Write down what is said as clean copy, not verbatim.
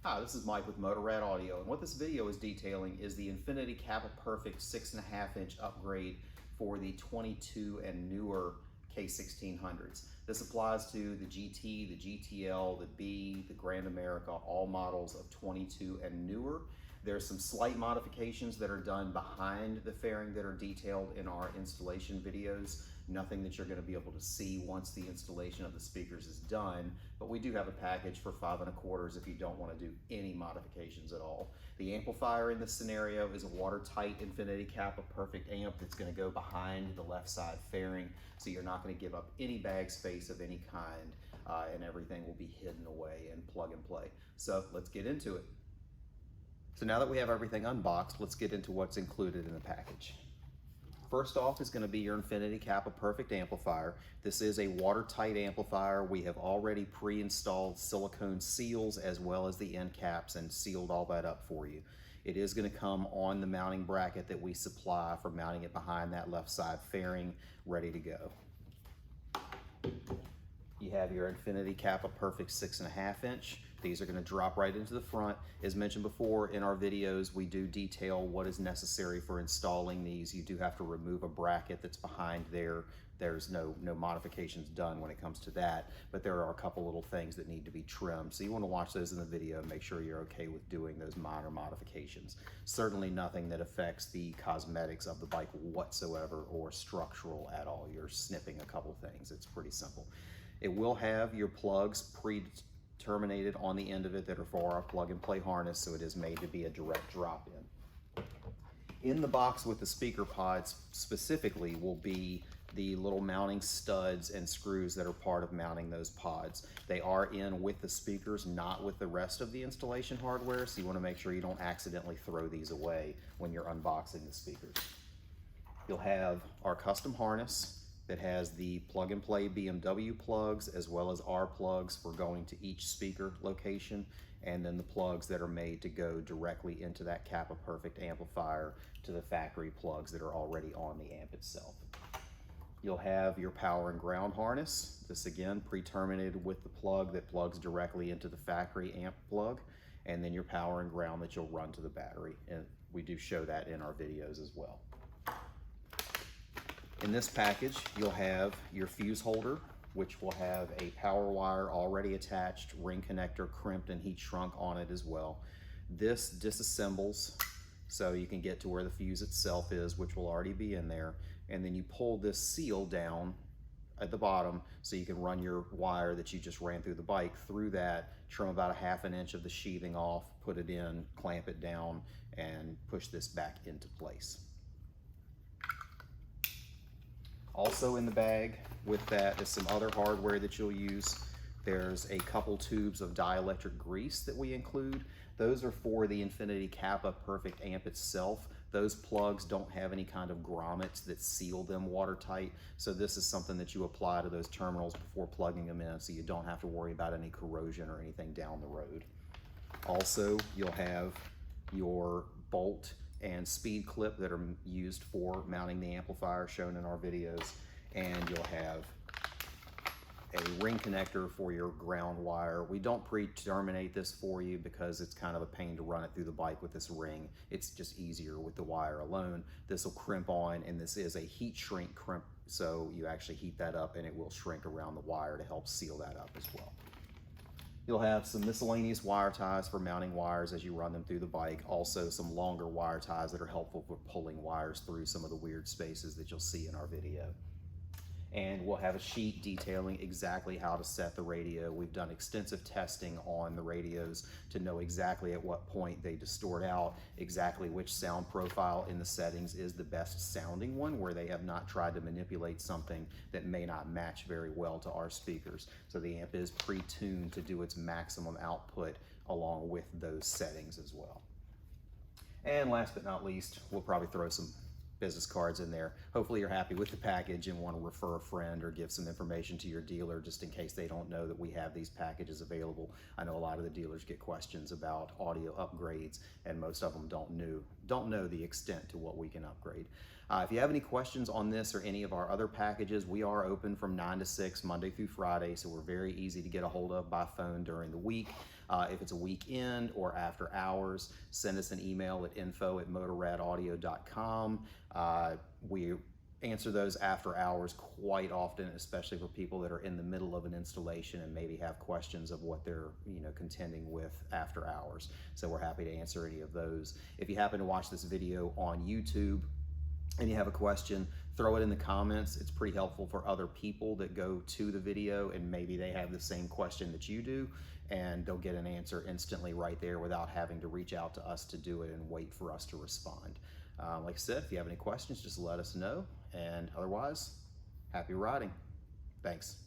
Hi, this is Mike with Motorrad Audio, and what this video is detailing is the Infinity Kappa Perfect 6.5-inch upgrade for the 22 and newer K1600s. This applies to the GT, the GTL, the B, the Grand America, all models of 22 and newer. There's some slight modifications that are done behind the fairing that are detailed in our installation videos. Nothing that you're going to be able to see once the installation of the speakers is done, but we do have a package for 5 1/4 if you don't want to do any modifications at all. The amplifier in this scenario is a watertight Infinity Kappa Perfect amp that's going to go behind the left side fairing, so you're not going to give up any bag space of any kind, and everything will be hidden away and plug and play. So let's get into it. So now that we have everything unboxed, let's get into what's included in the package. First off is going to be your Infinity Kappa Perfect amplifier. This is a watertight amplifier. We have already pre-installed silicone seals as well as the end caps and sealed all that up for you. It is going to come on the mounting bracket that we supply for mounting it behind that left side fairing, ready to go. You have your Infinity Kappa Perfect 6.5-inch. These are going to drop right into the front. As mentioned before in our videos, we do detail what is necessary for installing these. You do have to remove a bracket that's behind there. There's no modifications done when it comes to that, but there are a couple little things that need to be trimmed. So you want to watch those in the video and make sure you're okay with doing those minor modifications. Certainly nothing that affects the cosmetics of the bike whatsoever or structural at all. You're snipping a couple things. It's pretty simple. It will have your plugs pre-terminated on the end of it that are for our plug and play harness, so it is made to be a direct drop in. In the box with the speaker pods specifically will be the little mounting studs and screws that are part of mounting those pods. They are in with the speakers, not with the rest of the installation hardware, so you want to make sure you don't accidentally throw these away when you're unboxing the speakers. You'll have our custom harness that has the plug and play BMW plugs as well as our plugs for going to each speaker location, and then the plugs that are made to go directly into that Kappa Perfect amplifier to the factory plugs that are already on the amp itself. You'll have your power and ground harness. This again pre-terminated with the plug that plugs directly into the factory amp plug, and then your power and ground that you'll run to the battery, and we do show that in our videos as well. In this package, you'll have your fuse holder, which will have a power wire already attached, ring connector crimped and heat shrunk on it as well. This disassembles so you can get to where the fuse itself is, which will already be in there. And then you pull this seal down at the bottom so you can run your wire that you just ran through the bike through that, trim about 1/2 inch of the sheathing off, put it in, clamp it down, and push this back into place. Also in the bag with that is some other hardware that you'll use. There's a couple tubes of dielectric grease that we include. Those are for the Infinity Kappa Perfect amp itself. Those plugs don't have any kind of grommets that seal them watertight, so this is something that you apply to those terminals before plugging them in so you don't have to worry about any corrosion or anything down the road. Also, you'll have your bolt and speed clip that are used for mounting the amplifier shown in our videos, and you'll have a ring connector for your ground wire. We don't pre-terminate this for you because it's kind of a pain to run it through the bike with this ring. It's just easier with the wire alone. This will crimp on, and this is a heat shrink crimp, so you actually heat that up and it will shrink around the wire to help seal that up as well. You'll have some miscellaneous wire ties for mounting wires as you run them through the bike. Also some longer wire ties that are helpful for pulling wires through some of the weird spaces that you'll see in our video. And we'll have a sheet detailing exactly how to set the radio. We've done extensive testing on the radios to know exactly at what point they distort out, exactly which sound profile in the settings is the best sounding one, where they have not tried to manipulate something that may not match very well to our speakers. So the amp is pre-tuned to do its maximum output along with those settings as well. And last but not least, we'll probably throw some business cards in there. Hopefully you're happy with the package and want to refer a friend or give some information to your dealer just in case they don't know that we have these packages available. I know a lot of the dealers get questions about audio upgrades, and most of them don't know the extent to what we can upgrade. If you have any questions on this or any of our other packages, we are open from 9 to 6 Monday through Friday, so we're very easy to get a hold of by phone during the week. If it's a weekend or after hours, send us an email at info@motorradaudio.com. We answer those after hours quite often, especially for people that are in the middle of an installation and maybe have questions of what they're contending with after hours. So we're happy to answer any of those. If you happen to watch this video on YouTube and you have a question, throw it in the comments. It's pretty helpful for other people that go to the video and maybe they have the same question that you do, and they'll get an answer instantly right there without having to reach out to us to do it and wait for us to respond. Like I said, if you have any questions, just let us know. And otherwise, happy riding. Thanks.